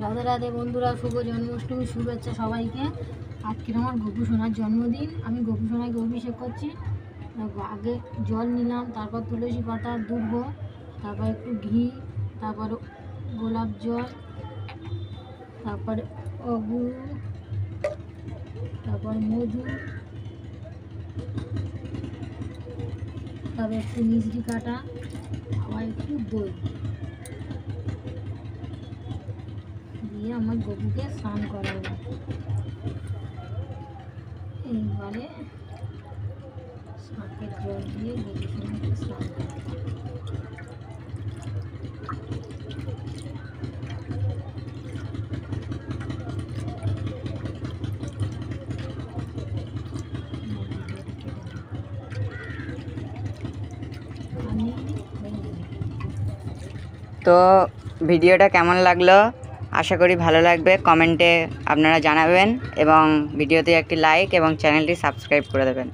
রাধে রাধে বন্ধুরা, শুভ জন্মাষ্টমী শুভেচ্ছা সবাইকে। আজকে আমার গোপু সোনার জন্মদিন। আমি গোপু সোনাকে অভিষেক করছি। আগে জল নিলাম, তারপর তুলসী পাতা, দুব্ব, তারপর একটু ঘি, তারপর গোলাপ জল, তারপর অগুর, তারপর মধু, তারপর একটু মিষ্টি কাটা, আবার একটু দই দিয়ে আমার গরুকে স্নান করাবো। এইবারে শাঁখের জল দিয়ে গরু সোনাকে স্নান করাবো। তো ভিডিওটা কেমন লাগলো আশা করি ভালো লাগবে, কমেন্টে আপনারা জানাবেন এবং ভিডিওতে একটি লাইক এবং চ্যানেলটি সাবস্ক্রাইব করে দেবেন।